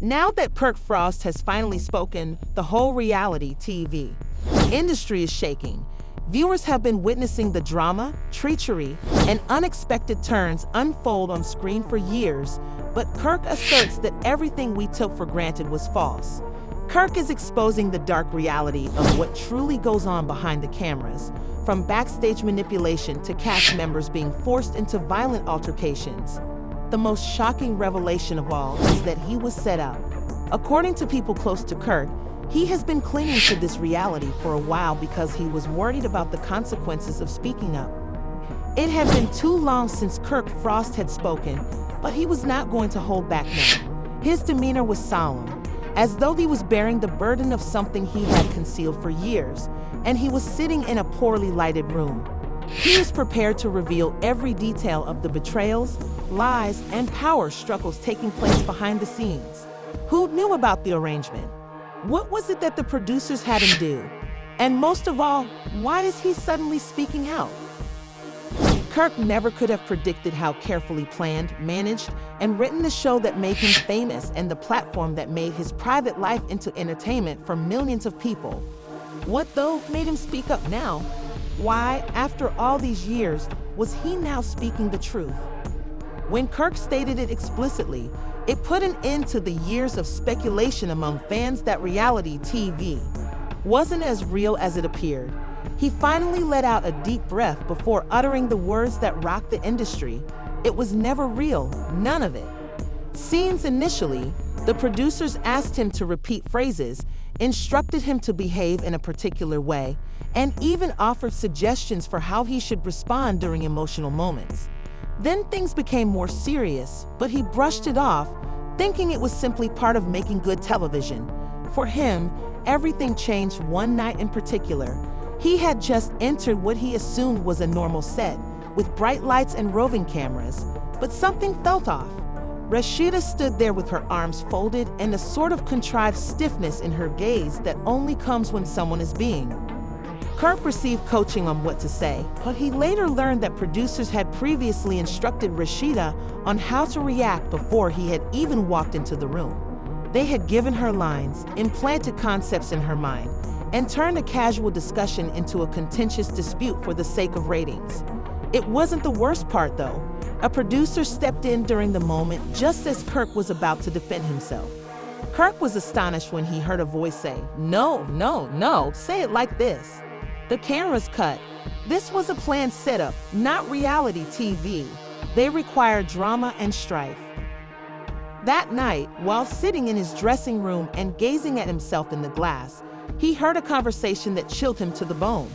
Now that Kirk Frost has finally spoken, the whole reality TV industry is shaking. Viewers have been witnessing the drama, treachery, and unexpected turns unfold on screen for years, but Kirk asserts that everything we took for granted was false. Kirk is exposing the dark reality of what truly goes on behind the cameras, from backstage manipulation to cast members being forced into violent altercations. The most shocking revelation of all is that he was set up. According to people close to Kirk, he has been clinging to this reality for a while because he was worried about the consequences of speaking up. It had been too long since Kirk Frost had spoken, but he was not going to hold back now. His demeanor was solemn, as though he was bearing the burden of something he had concealed for years, and he was sitting in a poorly lighted room. He was prepared to reveal every detail of the betrayals, lies, and power struggles taking place behind the scenes. Who knew about the arrangement? What was it that the producers had him do? And most of all, why is he suddenly speaking out? Kirk never could have predicted how carefully planned, managed, and written the show that made him famous and the platform that made his private life into entertainment for millions of people. What, though, made him speak up now? Why, after all these years, was he now speaking the truth? When Kirk stated it explicitly, it put an end to the years of speculation among fans that reality TV wasn't as real as it appeared. He finally let out a deep breath before uttering the words that rocked the industry. It was never real, none of it. Scenes initially, the producers asked him to repeat phrases, instructed him to behave in a particular way, and even offered suggestions for how he should respond during emotional moments. Then things became more serious, but he brushed it off, thinking it was simply part of making good television. For him, everything changed one night in particular. He had just entered what he assumed was a normal set, with bright lights and roving cameras, but something felt off. Rashida stood there with her arms folded and a sort of contrived stiffness in her gaze that only comes when someone is being. Kirk received coaching on what to say, but he later learned that producers had previously instructed Rashida on how to react before he had even walked into the room. They had given her lines, implanted concepts in her mind, and turned a casual discussion into a contentious dispute for the sake of ratings. It wasn't the worst part, though. A producer stepped in during the moment just as Kirk was about to defend himself. Kirk was astonished when he heard a voice say, "No, no, no, say it like this." The cameras cut. This was a planned setup, not reality TV. They required drama and strife. That night, while sitting in his dressing room and gazing at himself in the glass, he heard a conversation that chilled him to the bone.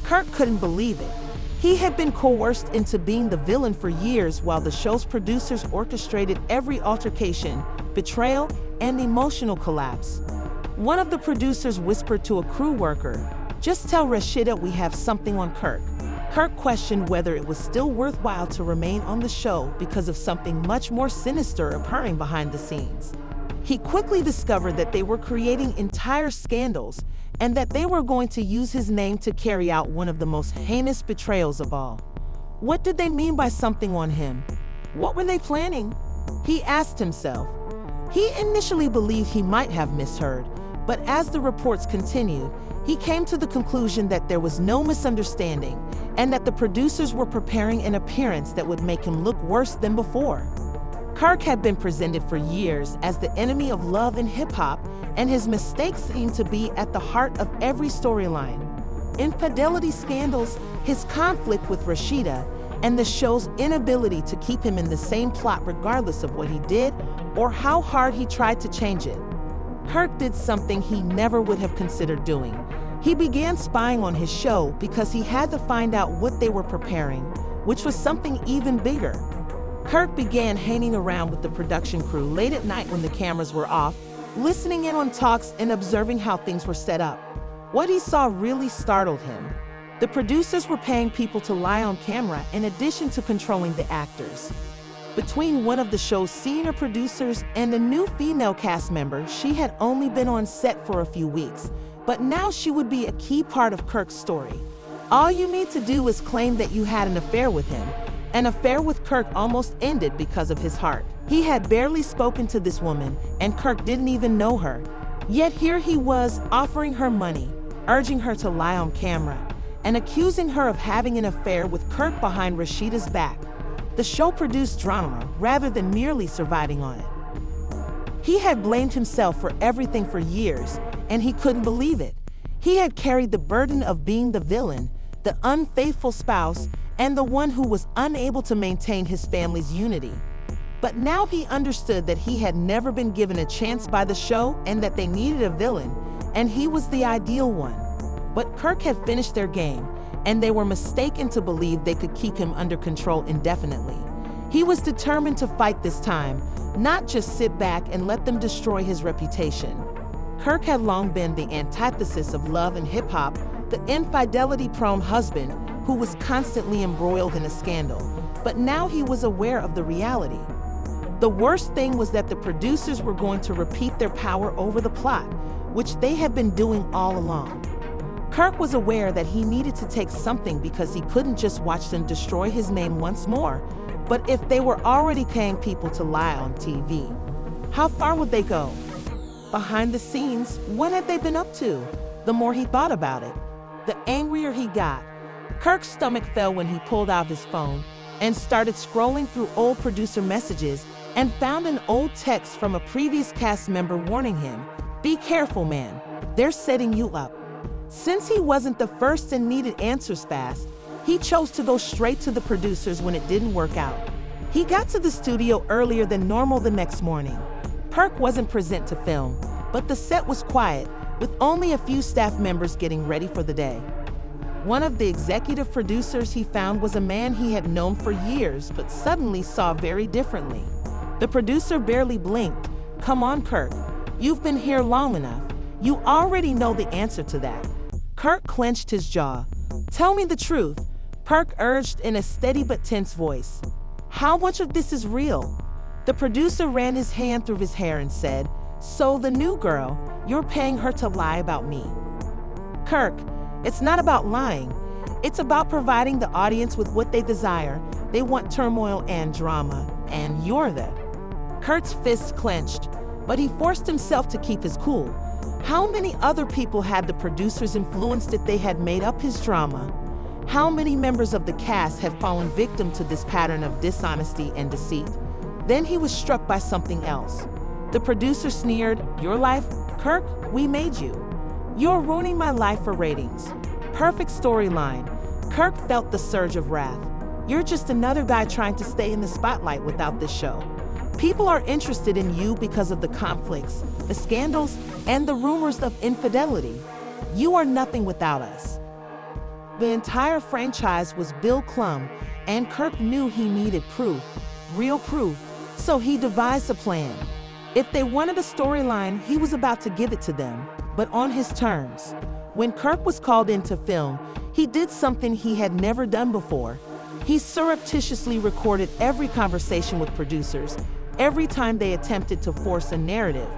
Kirk couldn't believe it. He had been coerced into being the villain for years while the show's producers orchestrated every altercation, betrayal, and emotional collapse. One of the producers whispered to a crew worker, "Just tell Rashida we have something on Kirk." Kirk questioned whether it was still worthwhile to remain on the show because of something much more sinister occurring behind the scenes. He quickly discovered that they were creating entire scandals and that they were going to use his name to carry out one of the most heinous betrayals of all. What did they mean by something on him? What were they planning? He asked himself. He initially believed he might have misheard, but as the reports continued, he came to the conclusion that there was no misunderstanding and that the producers were preparing an appearance that would make him look worse than before. Kirk had been presented for years as the enemy of love and hip-hop, and his mistakes seemed to be at the heart of every storyline. Infidelity scandals, his conflict with Rashida, and the show's inability to keep him in the same plot regardless of what he did or how hard he tried to change it. Kirk did something he never would have considered doing. He began spying on his show because he had to find out what they were preparing, which was something even bigger. Kirk began hanging around with the production crew late at night when the cameras were off, listening in on talks and observing how things were set up. What he saw really startled him. The producers were paying people to lie on camera in addition to controlling the actors. Between one of the show's senior producers and a new female cast member, she had only been on set for a few weeks, but now she would be a key part of Kirk's story. All you need to do is claim that you had an affair with him, An affair with Kirk almost ended because of his heart. He had barely spoken to this woman, and Kirk didn't even know her. Yet here he was, offering her money, urging her to lie on camera, and accusing her of having an affair with Kirk behind Rashida's back. The show produced drama rather than merely surviving on it. He had blamed himself for everything for years, and he couldn't believe it. He had carried the burden of being the villain, the unfaithful spouse, and the one who was unable to maintain his family's unity. But now he understood that he had never been given a chance by the show and that they needed a villain, and he was the ideal one. But Kirk had finished their game, and they were mistaken to believe they could keep him under control indefinitely. He was determined to fight this time, not just sit back and let them destroy his reputation. Kirk had long been the antithesis of love and hip-hop, the infidelity-prone husband who was constantly embroiled in a scandal. But now he was aware of the reality. The worst thing was that the producers were going to repeat their power over the plot, which they had been doing all along. Kirk was aware that he needed to take something because he couldn't just watch them destroy his name once more. But if they were already paying people to lie on TV, how far would they go? Behind the scenes, what had they been up to? The more he thought about it, the angrier he got. Kirk's stomach fell when he pulled out his phone and started scrolling through old producer messages and found an old text from a previous cast member warning him, "Be careful, man. They're setting you up." Since he wasn't the first and needed answers fast, he chose to go straight to the producers when it didn't work out. He got to the studio earlier than normal the next morning. Kirk wasn't present to film, but the set was quiet, with only a few staff members getting ready for the day. One of the executive producers he found was a man he had known for years, but suddenly saw very differently. The producer barely blinked. "Come on, Kirk. You've been here long enough. You already know the answer to that." Kirk clenched his jaw. "Tell me the truth," Kirk urged in a steady but tense voice. "How much of this is real?" The producer ran his hand through his hair and said, "So the new girl, you're paying her to lie about me." "Kirk, it's not about lying. It's about providing the audience with what they desire. They want turmoil and drama, and you're the..." Kirk's fists clenched, but he forced himself to keep his cool. How many other people had the producers influenced if they had made up his drama? How many members of the cast had fallen victim to this pattern of dishonesty and deceit? Then he was struck by something else. The producer sneered, "Your life? Kirk, we made you. You're ruining my life for ratings." Perfect storyline. Kirk felt the surge of wrath. "You're just another guy trying to stay in the spotlight without this show. People are interested in you because of the conflicts, the scandals, and the rumors of infidelity. You are nothing without us." The entire franchise was Bill Clum, and Kirk knew he needed proof, real proof, so he devised a plan. If they wanted a storyline, he was about to give it to them, but on his terms. When Kirk was called in to film, he did something he had never done before. He surreptitiously recorded every conversation with producers, every time they attempted to force a narrative,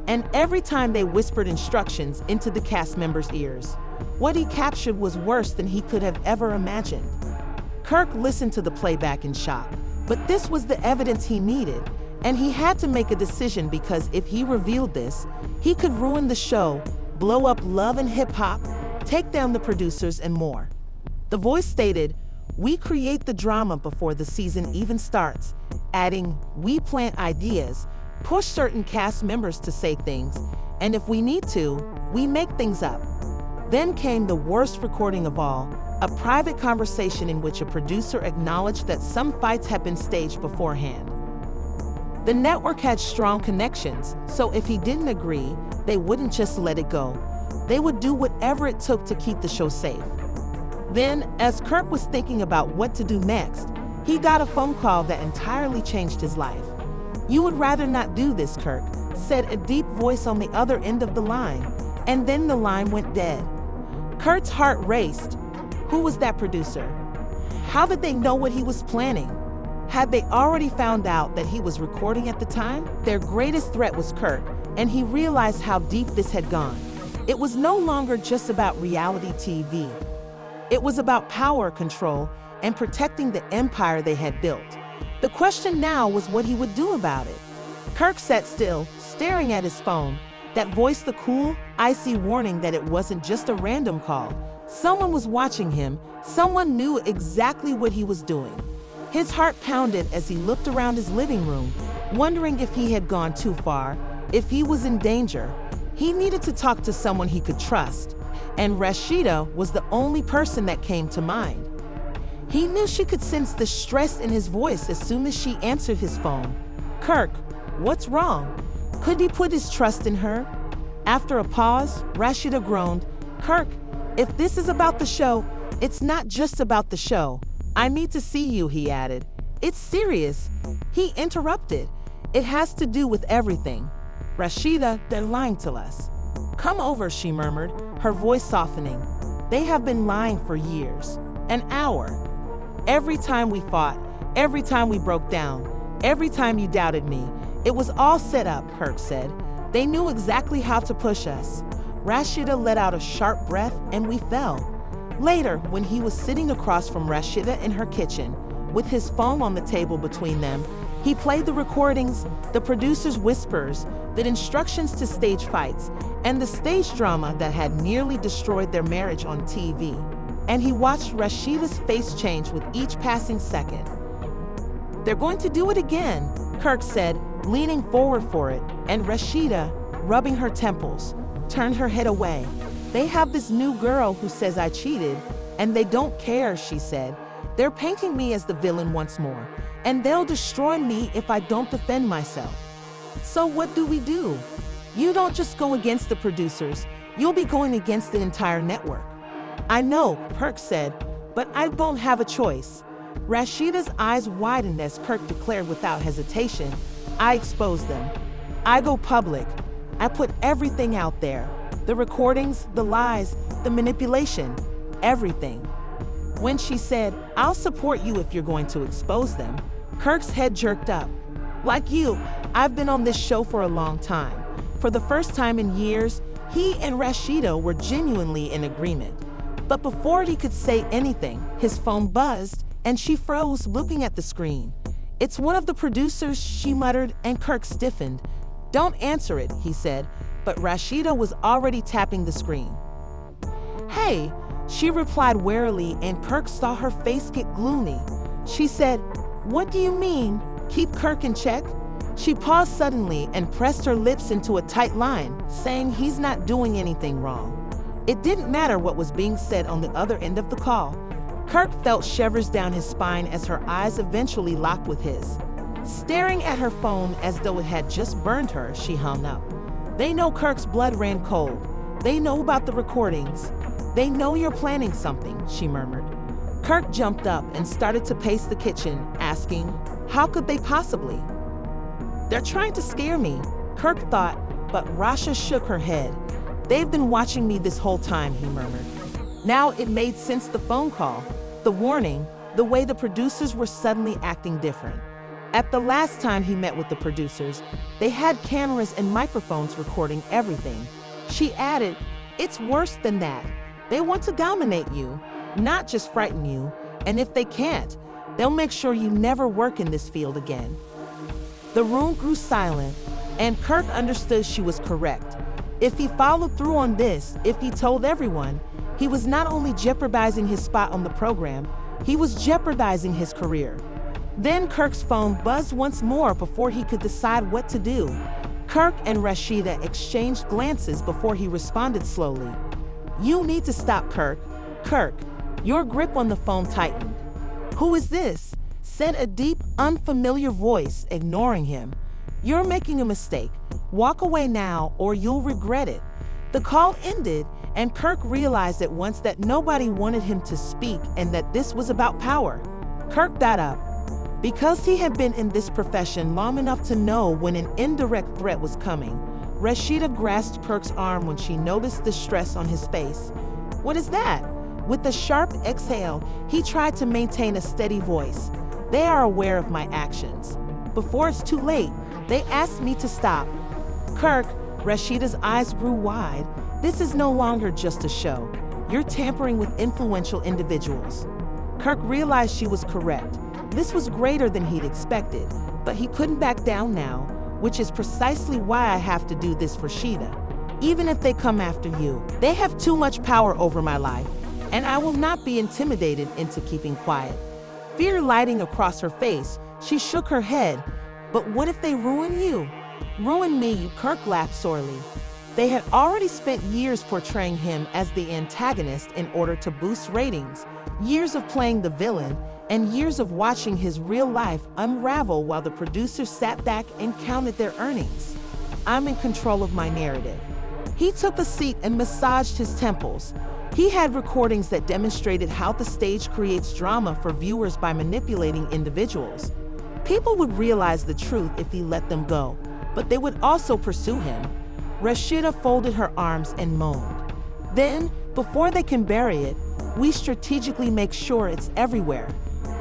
and every time they whispered instructions into the cast members' ears. What he captured was worse than he could have ever imagined. Kirk listened to the playback in shock, but this was the evidence he needed, and he had to make a decision because if he revealed this, he could ruin the show, blow up love and hip-hop, take down the producers, and more. The voice stated, "We create the drama before the season even starts," adding, "We plant ideas, push certain cast members to say things, and if we need to, we make things up." Then came the worst recording of all, a private conversation in which a producer acknowledged that some fights had been staged beforehand. The network had strong connections, so if he didn't agree, they wouldn't just let it go. They would do whatever it took to keep the show safe. Then, as Kirk was thinking about what to do next, he got a phone call that entirely changed his life. "You would rather not do this, Kirk," said a deep voice on the other end of the line, and then the line went dead. Kirk's heart raced. Who was that producer? How did they know what he was planning? Had they already found out that he was recording at the time? Their greatest threat was Kirk, and he realized how deep this had gone. It was no longer just about reality TV. It was about power, control, and protecting the empire they had built. The question now was what he would do about it. Kirk sat still, staring at his phone. That voiced the cool, icy warning that it wasn't just a random call. Someone was watching him. Someone knew exactly what he was doing. His heart pounded as he looked around his living room, wondering if he had gone too far, if he was in danger. He needed to talk to someone he could trust, and Rashida was the only person that came to mind. He knew she could sense the stress in his voice as soon as she answered his phone. "Kirk, what's wrong?" Could he put his trust in her? After a pause, Rashida groaned, "Kirk, if this is about the show, it's not just about the show. I need to see you," he added. "It's serious." He interrupted. "It has to do with everything." "Rashida, they're lying to us." "Come over," she murmured, her voice softening. "They have been lying for years. An hour. Every time we fought, every time we broke down, every time you doubted me, it was all set up," Kirk said. "They knew exactly how to push us." Rashida let out a sharp breath and we fell. Later, when he was sitting across from Rashida in her kitchen, with his phone on the table between them, he played the recordings, the producer's whispers, the instructions to stage fights, and the stage drama that had nearly destroyed their marriage on TV. And he watched Rashida's face change with each passing second. "They're going to do it again," Kirk said, leaning forward for it, and Rashida, rubbing her temples, turned her head away. "They have this new girl who says I cheated, and they don't care," she said. "They're painting me as the villain once more, and they'll destroy me if I don't defend myself." "So what do we do?" "You don't just go against the producers, you'll be going against the entire network." "I know," Kirk said, "but I don't have a choice." Rashida's eyes widened as Kirk declared without hesitation, "I expose them. I go public. I put everything out there. The recordings, the lies, the manipulation, everything." When she said, "I'll support you if you're going to expose them," Kirk's head jerked up. "Like you, I've been on this show for a long time." For the first time in years, he and Rashida were genuinely in agreement. But before he could say anything, his phone buzzed, and she froze, looking at the screen. "It's one of the producers," she muttered, and Kirk stiffened. "Don't answer it," he said, but Rashida was already tapping the screen. "Hey," she replied warily, and Kirk saw her face get gloomy. She said, "What do you mean? Keep Kirk in check?" She paused suddenly and pressed her lips into a tight line, saying he's not doing anything wrong. It didn't matter what was being said on the other end of the call. Kirk felt shivers down his spine as her eyes eventually locked with his. Staring at her phone as though it had just burned her, she hung up. "They know Kirk's blood ran cold. They know about the recordings. They know you're planning something," she murmured. Kirk jumped up and started to pace the kitchen, asking, "How could they possibly?" "They're trying to scare me," Kirk thought, but Rasha shook her head. "They've been watching me this whole time," he murmured. Now it made sense, the phone call, the warning, the way the producers were suddenly acting different. At the last time he met with the producers, they had cameras and microphones recording everything. She added, "It's worse than that. They want to dominate you, not just frighten you, and if they can't, they'll make sure you never work in this field again." The room grew silent, and Kirk understood she was correct. If he followed through on this, if he told everyone, he was not only jeopardizing his spot on the program, he was jeopardizing his career. Then Kirk's phone buzzed once more before he could decide what to do. Kirk and Rashida exchanged glances before he responded slowly. "You need to stop, Kirk. Kirk." Your grip on the phone tightened. "Who is this?" said a deep, unfamiliar voice, ignoring him. "You're making a mistake. Walk away now or you'll regret it." The call ended, and Kirk realized at once that nobody wanted him to speak and that this was about power. Kirk got up. Because he had been in this profession long enough to know when an indirect threat was coming, Rashida grasped Kirk's arm when she noticed the stress on his face. "What is that?" With a sharp exhale, he tried to maintain a steady voice. "They are aware of my actions. Before it's too late, they asked me to stop." "Kirk," Rashida's eyes grew wide, "this is no longer just a show. You're tampering with influential individuals." Kirk realized she was correct. This was greater than he'd expected, but he couldn't back down now, which is precisely why I have to do this for Sheeta. Even if they come after you, they have too much power over my life, and I will not be intimidated into keeping quiet. Fear lighting across her face, she shook her head. But what if they ruin you? Ruin me, Kirk laughed sorely. They had already spent years portraying him as the antagonist in order to boost ratings, years of playing the villain, and years of watching his real life unravel while the producers sat back and counted their earnings. I'm in control of my narrative. He took a seat and massaged his temples. He had recordings that demonstrated how the stage creates drama for viewers by manipulating individuals. People would realize the truth if he let them go, but they would also pursue him. Rashida folded her arms and moaned. Then, before they can bury it, we strategically make sure it's everywhere.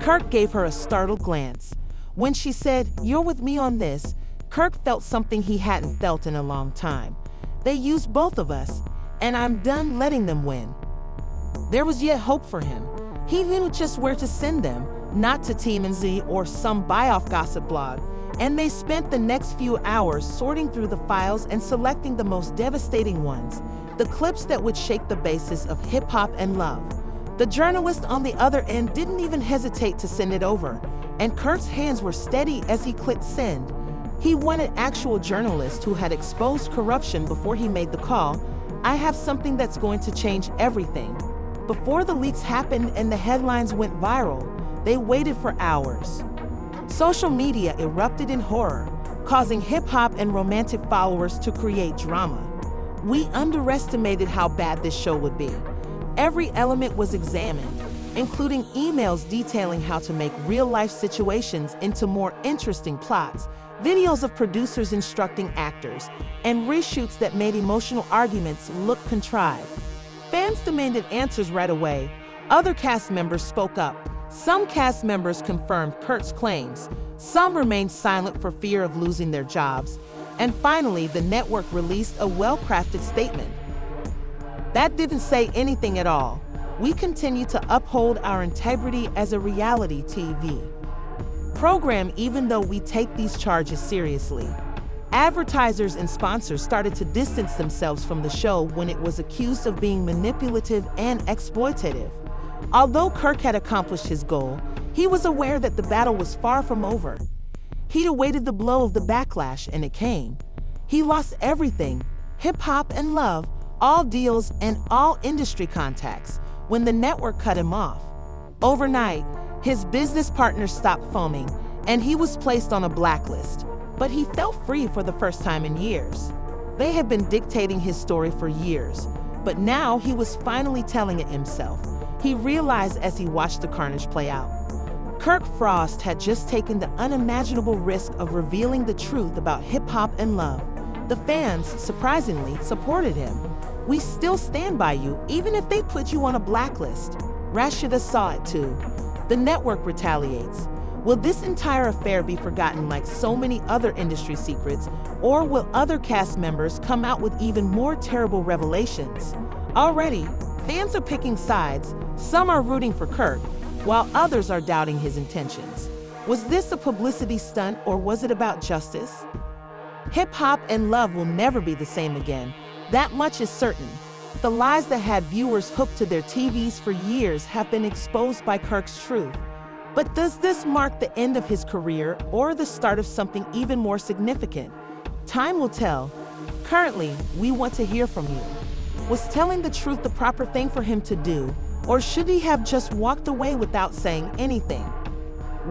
Kirk gave her a startled glance. When she said, "You're with me on this," Kirk felt something he hadn't felt in a long time. They used both of us, and I'm done letting them win. There was yet hope for him. He knew just where to send them, not to TMZ or some buy-off gossip blog, and they spent the next few hours sorting through the files and selecting the most devastating ones, the clips that would shake the basis of hip-hop and love. The journalist on the other end didn't even hesitate to send it over, and Kirk's hands were steady as he clicked send. He wanted actual journalists who had exposed corruption before he made the call. I have something that's going to change everything. Before the leaks happened and the headlines went viral, they waited for hours. Social media erupted in horror, causing hip-hop and romantic followers to create drama. We underestimated how bad this show would be. Every element was examined, including emails detailing how to make real-life situations into more interesting plots, videos of producers instructing actors, and reshoots that made emotional arguments look contrived. Fans demanded answers right away. Other cast members spoke up. Some cast members confirmed Kirk's claims. Some remained silent for fear of losing their jobs. And finally, the network released a well-crafted statement. That didn't say anything at all. We continue to uphold our integrity as a reality TV program, even though we take these charges seriously. Advertisers and sponsors started to distance themselves from the show when it was accused of being manipulative and exploitative. Although Kirk had accomplished his goal, he was aware that the battle was far from over. He'd awaited the blow of the backlash, and it came. He lost everything, hip-hop and love, all deals and all industry contacts, when the network cut him off. Overnight, his business partners stopped foaming, and he was placed on a blacklist. But he felt free for the first time in years. They had been dictating his story for years, but now he was finally telling it himself. He realized as he watched the carnage play out. Kirk Frost had just taken the unimaginable risk of revealing the truth about hip-hop and love. The fans, surprisingly, supported him. "We still stand by you, even if they put you on a blacklist." Rashida saw it too. The network retaliates. Will this entire affair be forgotten like so many other industry secrets, or will other cast members come out with even more terrible revelations? Already, fans are picking sides. Some are rooting for Kirk, while others are doubting his intentions. Was this a publicity stunt, or was it about justice? Hip-hop and love will never be the same again. That much is certain. The lies that had viewers hooked to their TVs for years have been exposed by Kirk's truth. But does this mark the end of his career or the start of something even more significant? Time will tell. Currently, we want to hear from you. Was telling the truth the proper thing for him to do, or should he have just walked away without saying anything?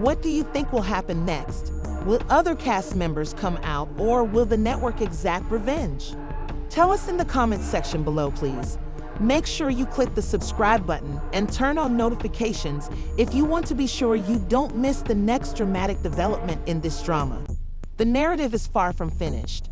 What do you think will happen next? Will other cast members come out, or will the network exact revenge? Tell us in the comments section below, please. Make sure you click the subscribe button and turn on notifications if you want to be sure you don't miss the next dramatic development in this drama. The narrative is far from finished.